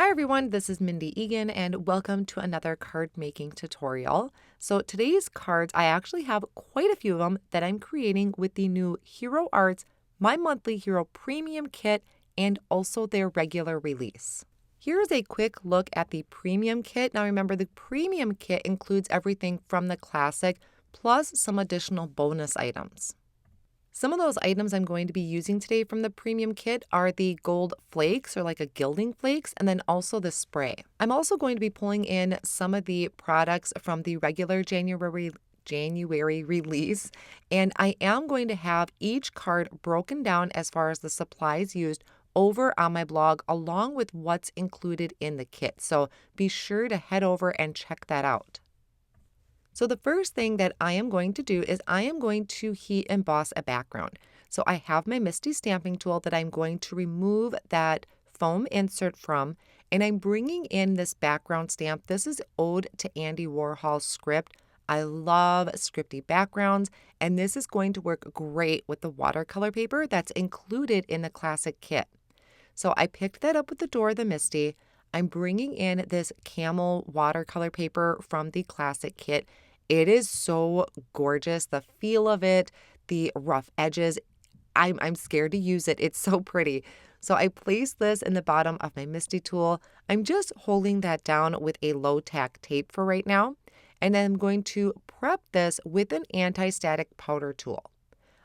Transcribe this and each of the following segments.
Hi everyone, this is Mindy Eggen and welcome to another card making tutorial. So today's cards, I actually have quite a few of them that I'm creating with the new Hero Arts My Monthly Hero Premium Kit and also their regular release. Here's a quick look at the Premium Kit. Now remember, the Premium Kit includes everything from the classic plus some additional bonus items. Some of those items I'm going to be using today from the Premium Kit are the gold flakes, or like a gilding flakes, and then also the spray. I'm also going to be pulling in some of the products from the regular January release, and I am going to have each card broken down as far as the supplies used over on my blog, along with what's included in the kit. So be sure to head over and check that out. So the first thing that I am going to do is I am going to heat emboss a background. So I have my Misti stamping tool that I'm going to remove that foam insert from, and I'm bringing in this background stamp. This is Ode to Andy Warhol's script. I love scripty backgrounds, and this is going to work great with the watercolor paper that's included in the classic kit. So I picked that up with the door of the Misti. I'm bringing in this camel watercolor paper from the classic kit. It is so gorgeous. The feel of it, the rough edges. I'm scared to use it. It's so pretty. So I place this in the bottom of my Misti tool. I'm just holding that down with a low tack tape for right now. And then I'm going to prep this with an anti-static powder tool.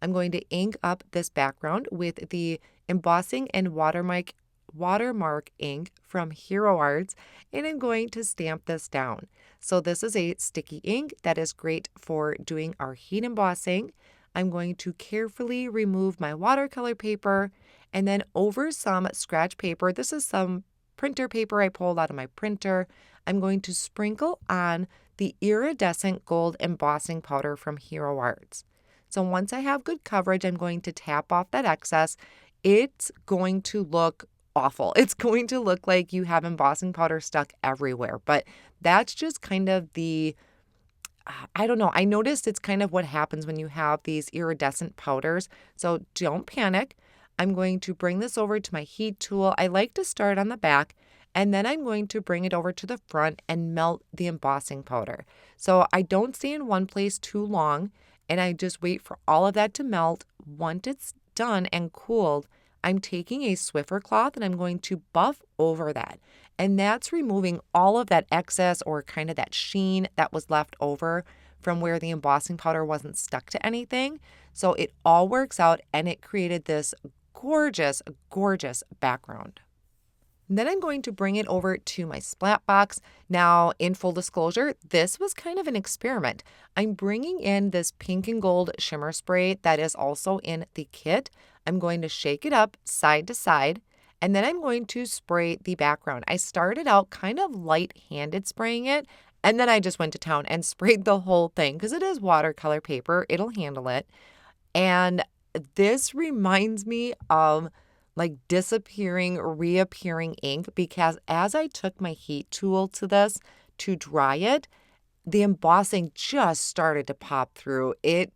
I'm going to ink up this background with the Embossing and Watermark ink from Hero Arts, and I'm going to stamp this down. So this is a sticky ink that is great for doing our heat embossing. I'm going to carefully remove my watercolor paper, and then over some scratch paper, this is some printer paper I pulled out of my printer, I'm going to sprinkle on the iridescent gold embossing powder from Hero Arts. So once I have good coverage, I'm going to tap off that excess. It's going to look awful. It's going to look like you have embossing powder stuck everywhere, but that's just kind of I don't know. I noticed it's kind of what happens when you have these iridescent powders. So don't panic. I'm going to bring this over to my heat tool. I like to start on the back, and then I'm going to bring it over to the front and melt the embossing powder. So I don't stay in one place too long, and I just wait for all of that to melt. Once it's done and cooled, I'm taking a Swiffer cloth and I'm going to buff over that. And that's removing all of that excess or kind of that sheen that was left over from where the embossing powder wasn't stuck to anything. So it all works out, and it created this gorgeous, gorgeous background. Then I'm going to bring it over to my Splat Box. Now, in full disclosure, this was kind of an experiment. I'm bringing in this pink and gold shimmer spray that is also in the kit. I'm going to shake it up side to side, and then I'm going to spray the background. I started out kind of light-handed spraying it, and then I just went to town and sprayed the whole thing because it is watercolor paper. It'll handle it. And this reminds me of like disappearing, reappearing ink, because as I took my heat tool to this to dry it, the embossing just started to pop through. It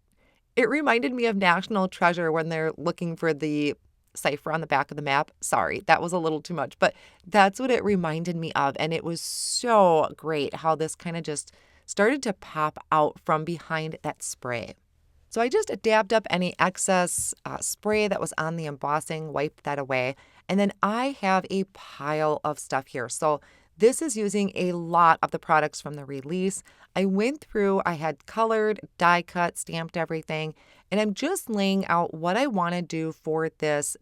reminded me of National Treasure when they're looking for the cipher on the back of the map. Sorry, that was a little too much, but that's what it reminded me of. And it was so great how this kind of just started to pop out from behind that spray. So I just dabbed up any excess spray that was on the embossing, wiped that away, and then I have a pile of stuff here. So this is using a lot of the products from the release. I went through, I had colored, die cut, stamped everything, and I'm just laying out what I want to do for this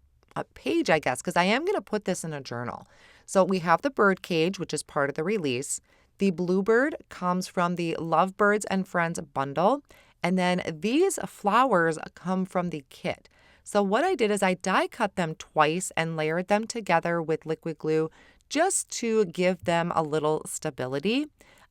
page, I guess, because I am going to put this in a journal. So we have the bird cage, which is part of the release. The bluebird comes from the Lovebirds and Friends bundle. And then these flowers come from the kit. So what I did is I die cut them twice and layered them together with liquid glue just to give them a little stability.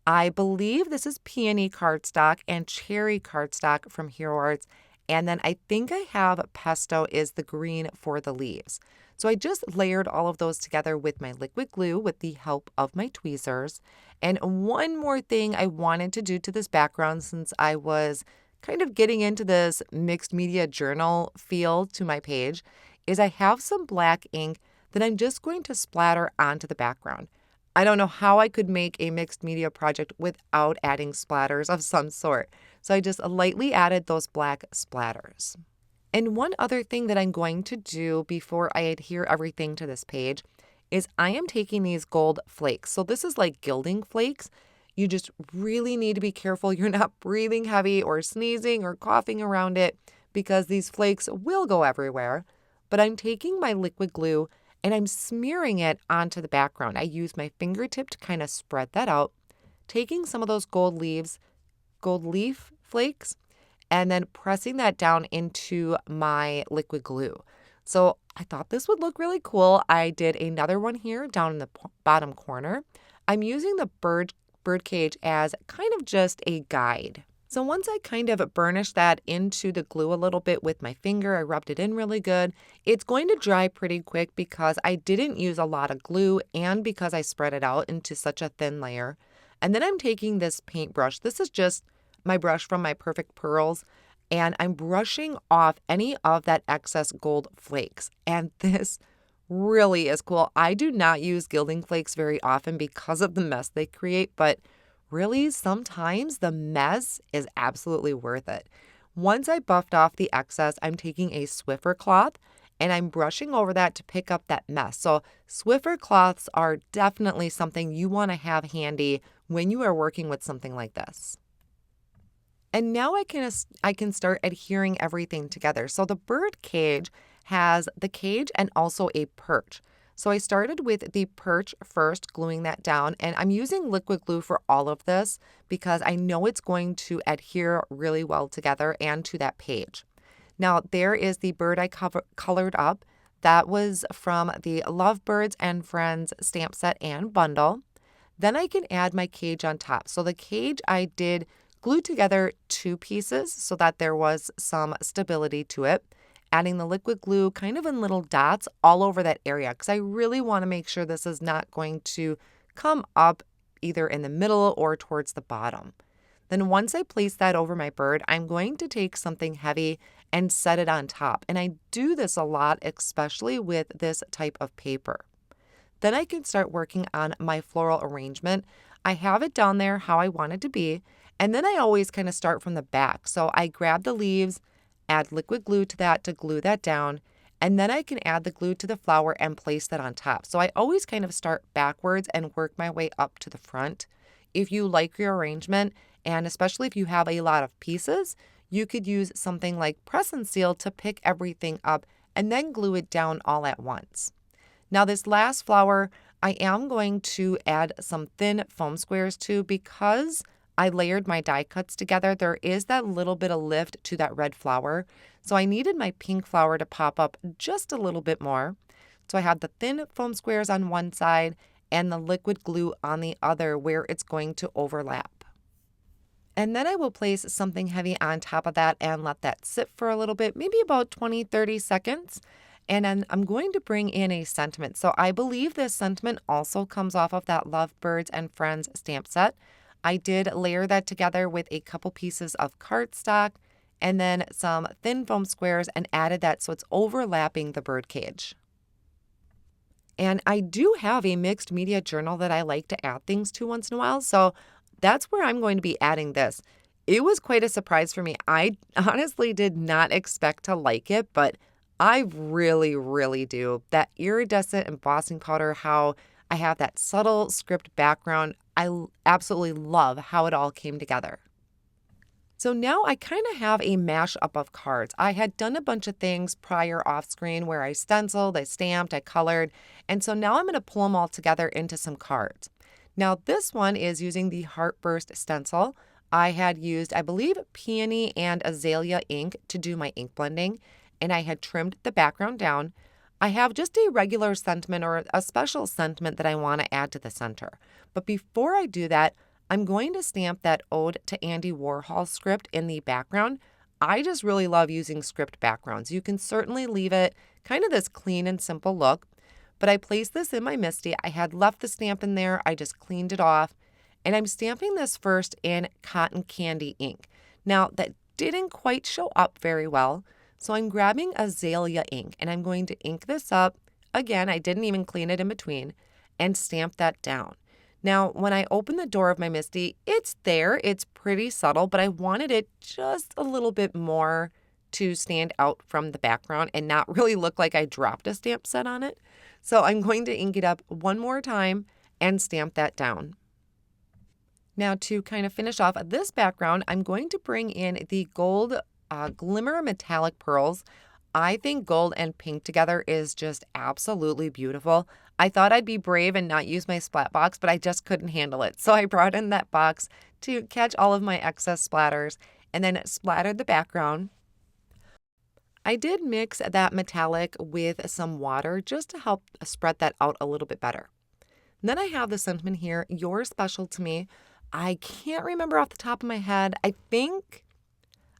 I believe this is Peony Cardstock and Cherry Cardstock from Hero Arts. And then I think I have Pesto is the green for the leaves. So I just layered all of those together with my liquid glue with the help of my tweezers. And one more thing I wanted to do to this background, since I was kind of getting into this mixed media journal feel to my page, is I have some black ink then I'm just going to splatter onto the background. I don't know how I could make a mixed media project without adding splatters of some sort. So I just lightly added those black splatters. And one other thing that I'm going to do before I adhere everything to this page is I am taking these gold flakes. So this is like gilding flakes. You just really need to be careful you're not breathing heavy or sneezing or coughing around it because these flakes will go everywhere. But I'm taking my liquid glue and I'm smearing it onto the background. I use my fingertip to kind of spread that out, taking some of those gold leaf flakes, and then pressing that down into my liquid glue. So I thought this would look really cool. I did another one here down in the bottom corner. I'm using the bird cage as kind of just a guide. So once I kind of burnished that into the glue a little bit with my finger, I rubbed it in really good. It's going to dry pretty quick because I didn't use a lot of glue and because I spread it out into such a thin layer. And then I'm taking this paintbrush. This is just my brush from my Perfect Pearls, and I'm brushing off any of that excess gold flakes. And this really is cool. I do not use gilding flakes very often because of the mess they create, but really sometimes the mess is absolutely worth it. Once I buffed off the excess, I'm taking a Swiffer cloth and I'm brushing over that to pick up that mess. So Swiffer cloths are definitely something you want to have handy when you are working with something like this. And now I can start adhering everything together. So the bird cage has the cage and also a perch. So I started with the perch first, gluing that down, and I'm using liquid glue for all of this because I know it's going to adhere really well together and to that page. Now there is the bird I colored up. That was from the Lovebirds and Friends stamp set and bundle. Then I can add my cage on top. So the cage I did glue together 2 pieces so that there was some stability to it, adding the liquid glue kind of in little dots all over that area because I really want to make sure this is not going to come up either in the middle or towards the bottom. Then once I place that over my bird, I'm going to take something heavy and set it on top. And I do this a lot, especially with this type of paper. Then I can start working on my floral arrangement. I have it down there how I want it to be. And then I always kind of start from the back. So I grab the leaves, add liquid glue to that to glue that down, and then I can add the glue to the flower and place that on top. So I always kind of start backwards and work my way up to the front. If you like your arrangement, and especially if you have a lot of pieces, you could use something like press and seal to pick everything up and then glue it down all at once. Now this last flower, I am going to add some thin foam squares to because I layered my die cuts together. There is that little bit of lift to that red flower. So I needed my pink flower to pop up just a little bit more. So I had the thin foam squares on one side and the liquid glue on the other where it's going to overlap. And then I will place something heavy on top of that and let that sit for a little bit, maybe about 20-30 seconds. And then I'm going to bring in a sentiment. So I believe this sentiment also comes off of that Lovebirds and Friends stamp set. I did layer that together with a couple pieces of cardstock and then some thin foam squares and added that so it's overlapping the bird cage. And I do have a mixed media journal that I like to add things to once in a while, so that's where I'm going to be adding this. It was quite a surprise for me. I honestly did not expect to like it, but I really, really do. That iridescent embossing powder, how I have that subtle script background. I absolutely love how it all came together. So now I kind of have a mashup of cards. I had done a bunch of things prior off screen where I stenciled, I stamped, I colored, and so now I'm going to pull them all together into some cards. Now this one is using the Heartburst stencil. I had used, I believe, Peony and Azalea Ink to do my ink blending, and I had trimmed the background down. I have just a regular sentiment or a special sentiment that I want to add to the center. But before I do that, I'm going to stamp that Ode to Andy Warhol script in the background. I just really love using script backgrounds. You can certainly leave it kind of this clean and simple look, but I placed this in my Misti. I had left the stamp in there. I just cleaned it off, and I'm stamping this first in Cotton Candy ink. Now, that didn't quite show up very well, so I'm grabbing Azalea ink, and I'm going to ink this up again, I didn't even clean it in between, and stamp that down. Now, when I open the door of my Misti, it's there. It's pretty subtle, but I wanted it just a little bit more to stand out from the background and not really look like I dropped a stamp set on it. So I'm going to ink it up one more time and stamp that down. Now, to kind of finish off this background, I'm going to bring in the gold Glimmer metallic pearls. I think gold and pink together is just absolutely beautiful. I thought I'd be brave and not use my Splat Box, but I just couldn't handle it. So I brought in that box to catch all of my excess splatters and then splattered the background. I did mix that metallic with some water just to help spread that out a little bit better. And then I have the sentiment here, "You're special to me." I can't remember off the top of my head. I think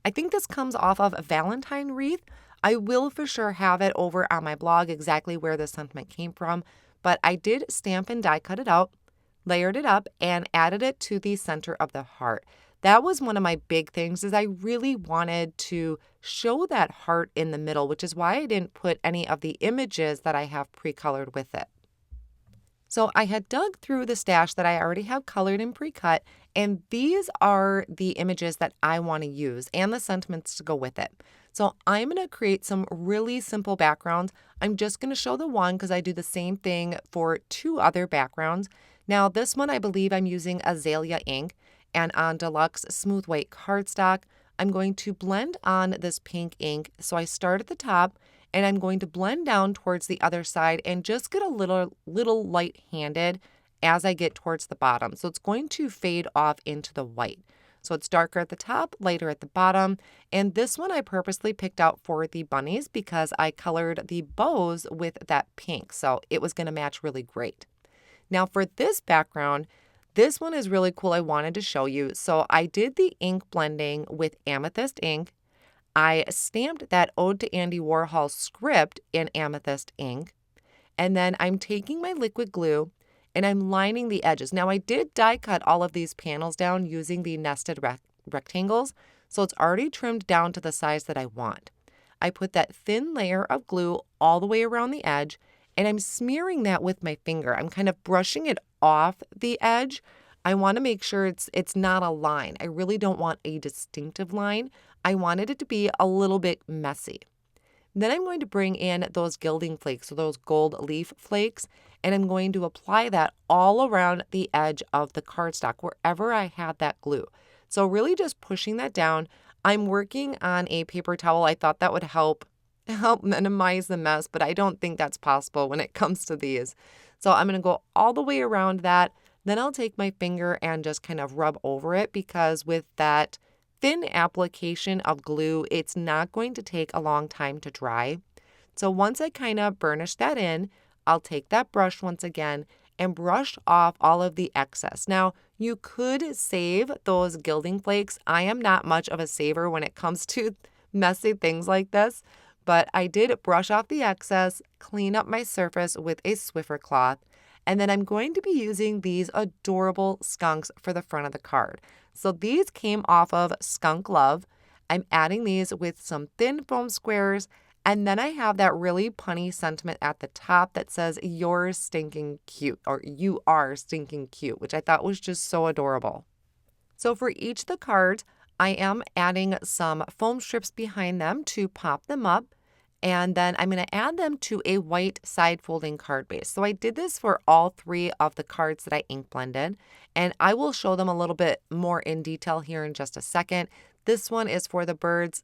this comes off of a Valentine wreath. I will for sure have it over on my blog exactly where the sentiment came from, but I did stamp and die cut it out, layered it up, and added it to the center of the heart. That was one of my big things, is I really wanted to show that heart in the middle, which is why I didn't put any of the images that I have pre-colored with it. So I had dug through the stash that I already have colored and pre-cut, and these are the images that I want to use and the sentiments to go with it. So I'm going to create some really simple backgrounds. I'm just going to show the one because I do the same thing for two other backgrounds. Now this one I believe I'm using Azalea Ink, and on Deluxe Smooth White Cardstock, I'm going to blend on this pink ink. So I start at the top and I'm going to blend down towards the other side and just get a little light-handed as I get towards the bottom. So it's going to fade off into the white. So it's darker at the top, lighter at the bottom. And this one I purposely picked out for the bunnies because I colored the bows with that pink. So it was going to match really great. Now for this background, this one is really cool. I wanted to show you. So I did the ink blending with Amethyst Ink. I stamped that Ode to Andy Warhol script in Amethyst Ink. And then I'm taking my liquid glue and I'm lining the edges. Now I did die cut all of these panels down using the nested rectangles. So it's already trimmed down to the size that I want. I put that thin layer of glue all the way around the edge and I'm smearing that with my finger. I'm kind of brushing it off the edge. I want to make sure it's not a line. I really don't want a distinctive line. I wanted it to be a little bit messy. Then I'm going to bring in those gilding flakes, so those gold leaf flakes, and I'm going to apply that all around the edge of the cardstock wherever I had that glue. So really just pushing that down. I'm working on a paper towel. I thought that would help minimize the mess, but I don't think that's possible when it comes to these. So I'm going to go all the way around that. Then I'll take my finger and just kind of rub over it because with that thin application of glue, it's not going to take a long time to dry. So once I kind of burnish that in, I'll take that brush once again and brush off all of the excess. Now, you could save those gilding flakes. I am not much of a saver when it comes to messy things like this, but I did brush off the excess, clean up my surface with a Swiffer Cloth, and then I'm going to be using these adorable skunks for the front of the card. So these came off of Skunk Love. I'm adding these with some thin foam squares, and then I have that really punny sentiment at the top that says, "You're stinking cute," or "You are stinking cute," which I thought was just so adorable. So for each of the cards, I am adding some foam strips behind them to pop them up. And then I'm going to add them to a white side folding card base. So I did this for all three of the cards that I ink blended, and I will show them a little bit more in detail here in just a second. This one is for the birds.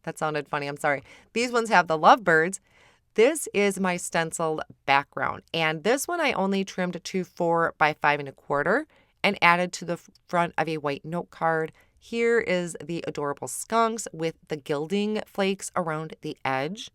That sounded funny. I'm sorry. These ones have the lovebirds. This is my stenciled background. And this one I only trimmed to 4 by 5 1/4 and added to the front of a white note card. Here is the adorable skunks with the gilding flakes around the edge.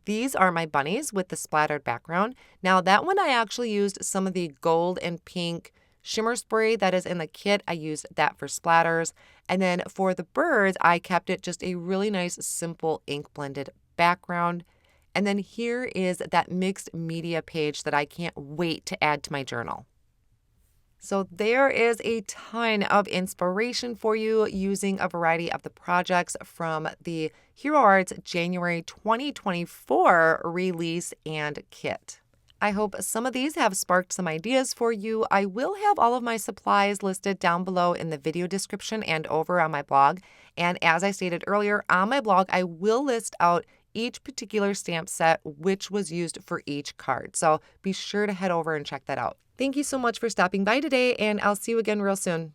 These are my bunnies with the splattered background. Now that one I actually used some of the gold and pink shimmer spray that is in the kit. I used that for splatters. And then for the birds, I kept it just a really nice, simple ink blended background. And then here is that mixed media page that I can't wait to add to my journal. So there is a ton of inspiration for you using a variety of the projects from the Hero Arts January 2024 release and kit. I hope some of these have sparked some ideas for you. I will have all of my supplies listed down below in the video description and over on my blog. And as I stated earlier, on my blog, I will list out each particular stamp set, which was used for each card. So be sure to head over and check that out. Thank you so much for stopping by today, and I'll see you again real soon.